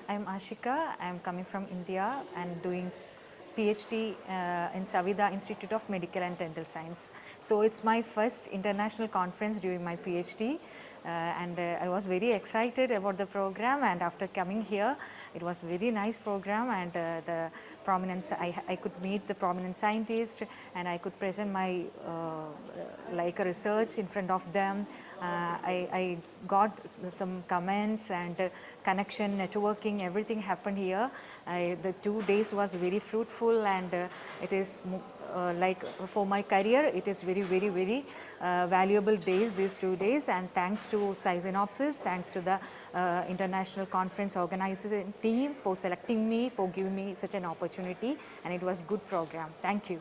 I'm Ashikha. I'm coming from India and doing PhD in Saveetha Institute of Medical and Dental Science. So it's my first international conference during my PhD, and I was very excited about the program. And after coming here, it was very nice program, and the prominent I could meet the prominent scientists, and I could present my like a research in front of them. I got some comments and connection, networking, everything happened here. The 2 days was very fruitful, and it is like for my career, it is very valuable days, these 2 days. And thanks to Scisynopsis, thanks to the international conference organizing team for selecting me, for giving me such an opportunity, and it was good program. Thank you.